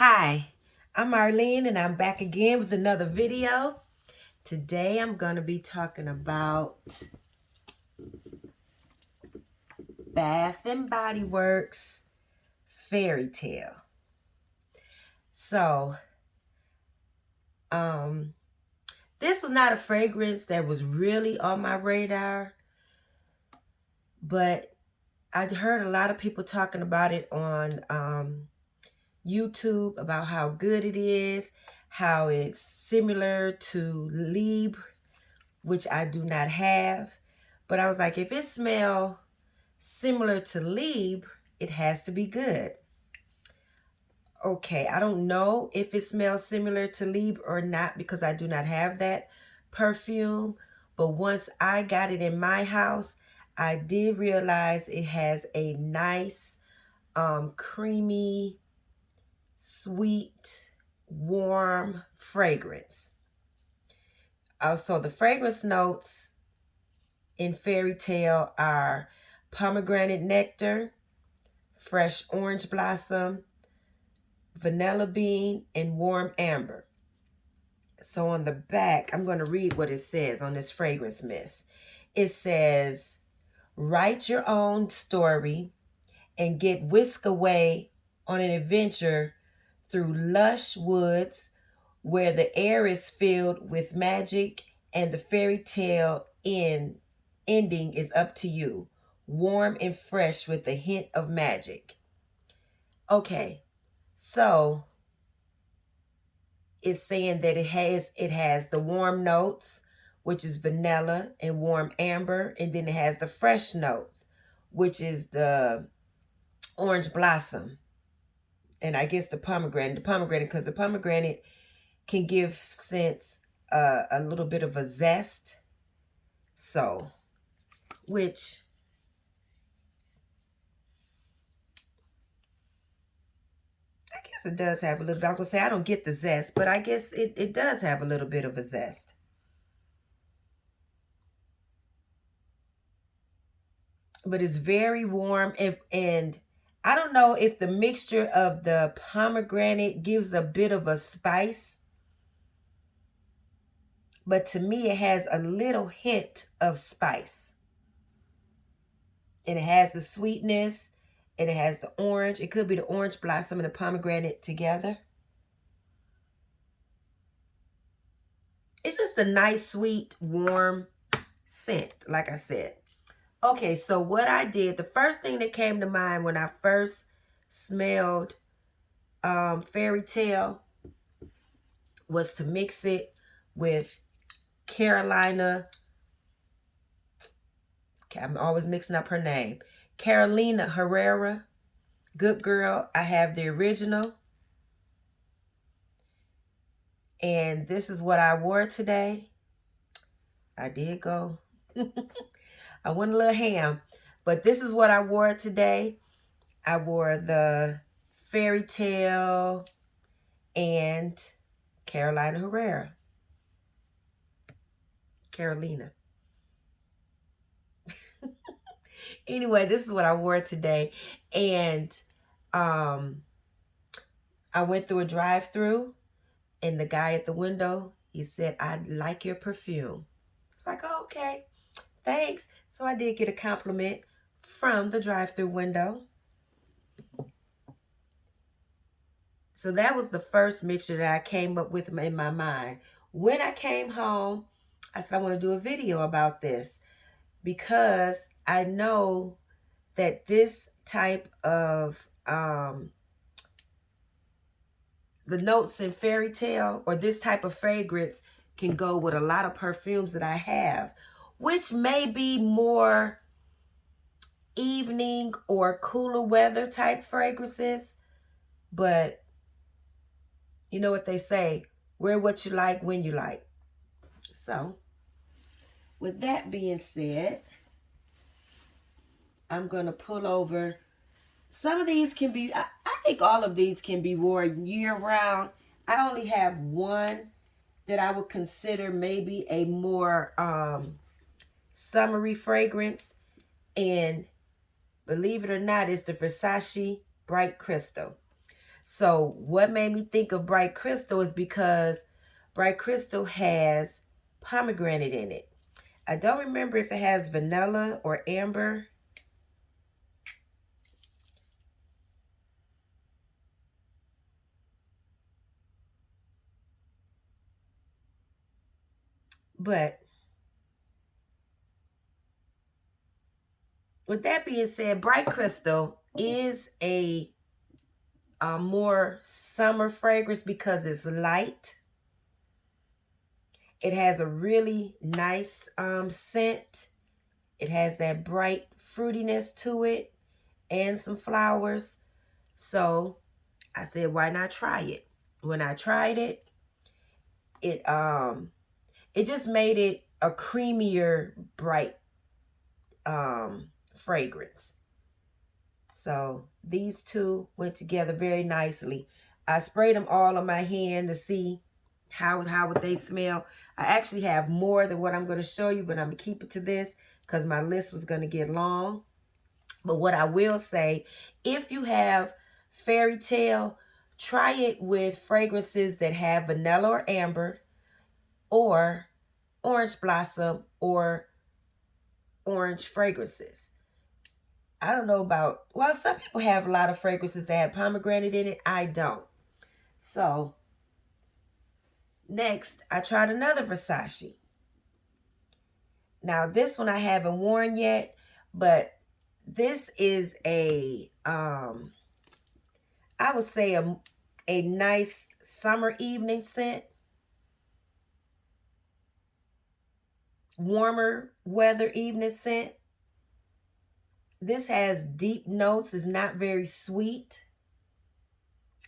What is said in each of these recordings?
Hi, I'm Arlene and I'm back again with another video. Today I'm going to be talking about Bath and Body Works Fairytale. So, this was not a fragrance that was really on my radar, but I'd heard a lot of people talking about it on YouTube about how good it is, how it's similar to Libre, which I do not have. But I was like, if it smells similar to Libre, it has to be good. Okay, I don't know if it smells similar to Libre or not because I do not have that perfume. But once I got it in my house, I did realize it has a nice, creamy, sweet, warm fragrance. Also, the fragrance notes in Fairytale are pomegranate nectar, fresh orange blossom, vanilla bean, and warm amber. So on the back, I'm going to read what it says on this fragrance mist. It says, write your own story and get whisked away on an adventure through lush woods where the air is filled with magic and the fairy tale ending is up to you. Warm and fresh with a hint of magic. Okay, so it's saying that it has the warm notes, which is vanilla and warm amber, and then it has the fresh notes, which is the orange blossom, and I guess the pomegranate, because the pomegranate can give sense a little bit of a zest. So, which I guess it does have a little bit. I was gonna say I don't get the zest, but I guess it does have a little bit of a zest. But it's very warm and I don't know if the mixture of the pomegranate gives a bit of a spice, but to me it has a little hint of spice. And it has the sweetness and it has the orange. It could be the orange blossom and the pomegranate together. It's just a nice, sweet, warm scent, like I said. Okay, so what I did, the first thing that came to mind when I first smelled Fairytale was to mix it with Carolina. I'm always mixing up her name. Carolina Herrera. Good girl. I have the original. And this is what I wore today. I did go. I went a little ham. But this is what I wore today. I wore the Fairytale and Carolina Herrera. Carolina. Anyway, this is what I wore today. And I went through a drive-through and the guy at the window, he said, I like your perfume. It's like, oh, okay, thanks. So I did get a compliment from the drive-through window. So that was the first mixture that I came up with in my mind. When I came home, I said, I want to do a video about this because I know that this type of, the notes in Fairytale or this type of fragrance can go with a lot of perfumes that I have, which may be more evening or cooler weather type fragrances. But you know what they say, wear what you like when you like. So with that being said, I'm going to pull over. Some of these can be, I think all of these can be worn year round. I only have one that I would consider maybe a more summery fragrance. And believe it or not, it's the Versace Bright Crystal. So what made me think of Bright Crystal is because Bright Crystal has pomegranate in it. I don't remember if it has vanilla or amber. But with that being said, Bright Crystal is a more summer fragrance because it's light. It has a really nice scent. It has that bright fruitiness to it and some flowers. So I said, why not try it? When I tried it, it it just made it a creamier, bright fragrance. So these two went together very nicely. I sprayed them all on my hand to see how would they smell. I actually have more than what I'm going to show you, but I'm going to keep it to this because my list was going to get long. But what I will say, if you have Fairytale, try it with fragrances that have vanilla or amber or orange blossom or orange fragrances. I don't know about, well, some people have a lot of fragrances that have pomegranate in it. I don't. So next, I tried another Versace. Now this one I haven't worn yet, but this is I would say a nice summer evening scent. Warmer weather evening scent. This has deep notes. It's not very sweet.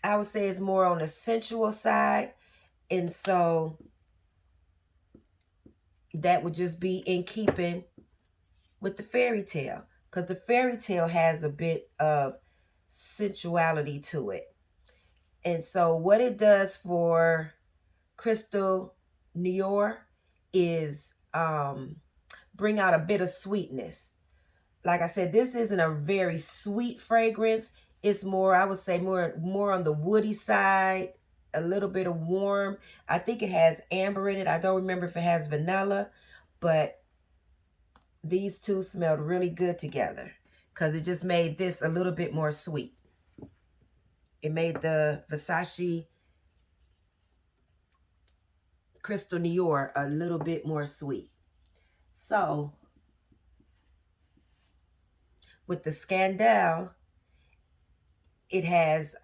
I would say it's more on the sensual side. And so that would just be in keeping with the Fairytale. Because the Fairytale has a bit of sensuality to it. And so what it does for Crystal Noir is bring out a bit of sweetness. Like I said, this isn't a very sweet fragrance. It's more, I would say, more on the woody side, a little bit of warm. I think it has amber in it. I don't remember if it has vanilla, but these two smelled really good together because it just made this a little bit more sweet. It made the Versace Crystal Noir a little bit more sweet. So with the Scandel, it has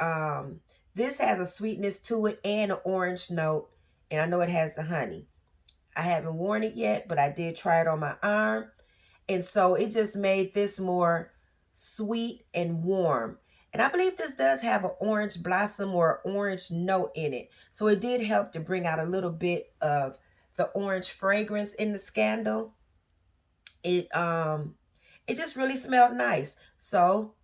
this has a sweetness to it and an orange note, and I know it has the honey. I haven't worn it yet, but I did try it on my arm, and so it just made this more sweet and warm. And I believe this does have an orange blossom or orange note in it, so it did help to bring out a little bit of the orange fragrance in the Scandal. It just really smelled nice. So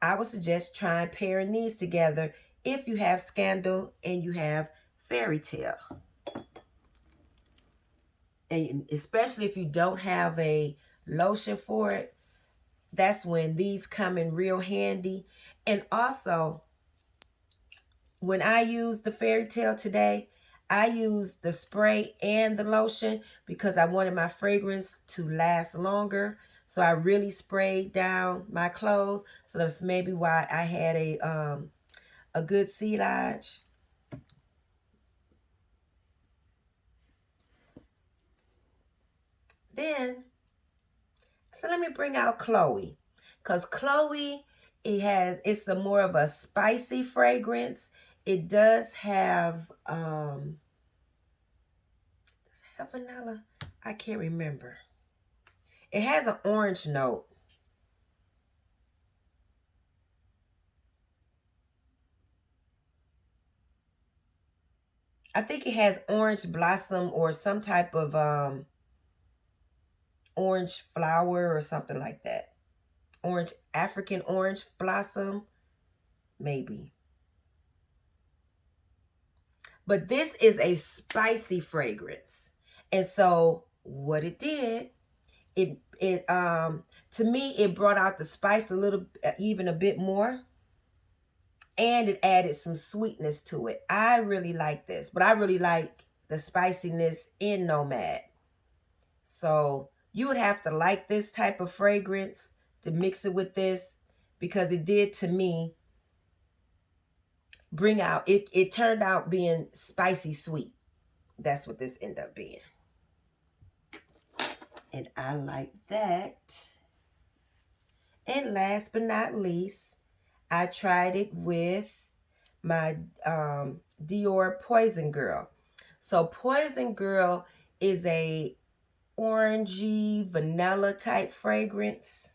I would suggest trying pairing these together if you have Scandal and you have Fairytale. And especially if you don't have a lotion for it, that's when these come in real handy. And also, when I use the Fairytale today, I use the spray and the lotion because I wanted my fragrance to last longer. So I really sprayed down my clothes. So that's maybe why I had a good silage. Then, so let me bring out Chloe. Because Chloe, it's a more of a spicy fragrance. It does it have vanilla? I can't remember. It has an orange note. I think it has orange blossom or some type of orange flower or something like that. Orange, African orange blossom, maybe. But this is a spicy fragrance. And so what it did, it to me, it brought out the spice a little, even a bit more. and it added some sweetness to it. I really like this, but I really like the spiciness in Nomad. So you would have to like this type of fragrance to mix it with this, because it did to me bring out, it turned out being spicy sweet. That's what this ended up being. And I like that. And last but not least, I tried it with my Dior Poison Girl. So Poison Girl is a orangey vanilla type fragrance.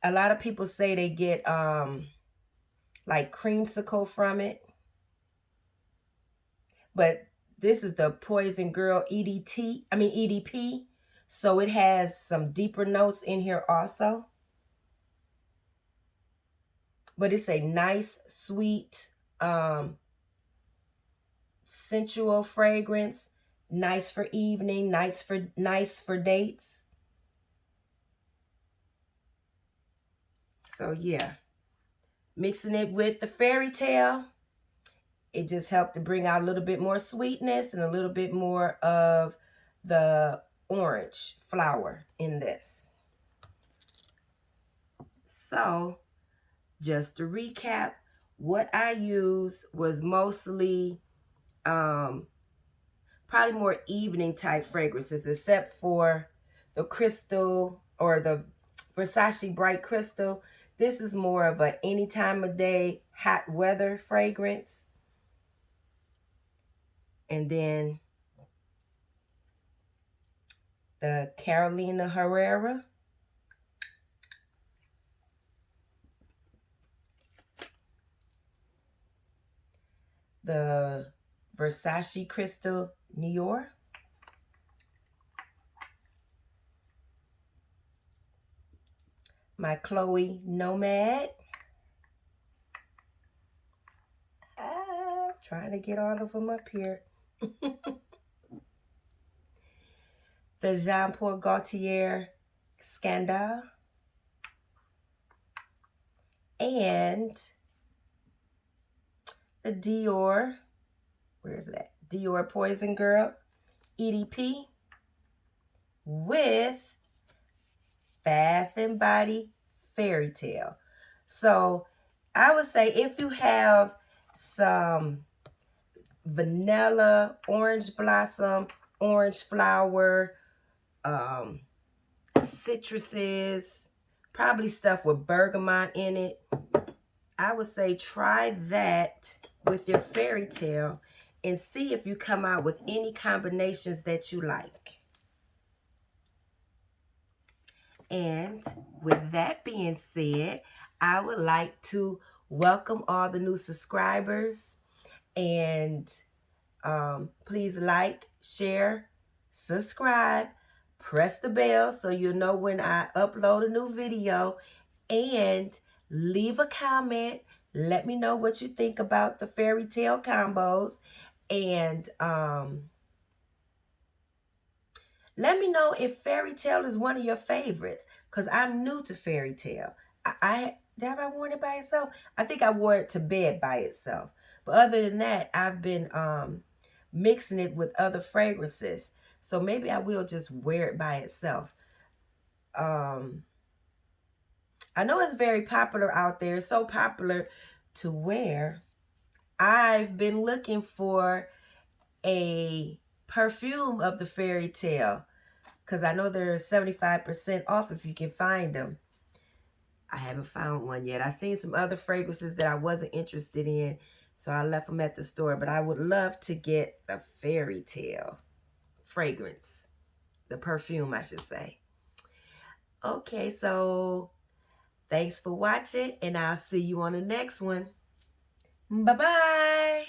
A lot of people say they get like creamsicle from it. But this is the Poison Girl EDP. So it has some deeper notes in here also. But it's a nice, sweet, sensual fragrance. Nice for evening, nice for dates. So yeah. Mixing it with the Fairytale, it just helped to bring out a little bit more sweetness and a little bit more of the orange flower in this. So just to recap, what I used was mostly probably more evening type fragrances, except for the crystal or the Versace Bright Crystal. This is more of a any time of day hot weather fragrance. And then the Carolina Herrera. The Versace Crystal Noir. My Chloe Nomad. Trying to get all of them up here. The Jean Paul Gaultier Scandel. And the Dior, where is that? Dior Poison Girl EDP with Bath and Body Fairytale. So I would say if you have some vanilla, orange blossom, orange flower, citruses, probably stuff with bergamot in it, I would say try that with your Fairytale and see if you come out with any combinations that you like. And with that being said, I would like to welcome all the new subscribers, and please like, share, subscribe, press the bell so you'll know when I upload a new video, and leave a comment. Let me know what you think about the Fairytale combos, and let me know if Fairytale is one of your favorites, because I'm new to Fairytale. Have I worn it by itself? I think I wore it to bed by itself. But other than that, I've been mixing it with other fragrances. So maybe I will just wear it by itself. I know it's very popular out there. It's so popular to where I've been looking for a perfume of the Fairytale, because I know they're 75% off if you can find them. I haven't found one yet. I've seen some other fragrances that I wasn't interested in, so I left them at the store. But I would love to get the Fairytale fragrance. The perfume, I should say. Okay, so thanks for watching, and I'll see you on the next one. Bye-bye.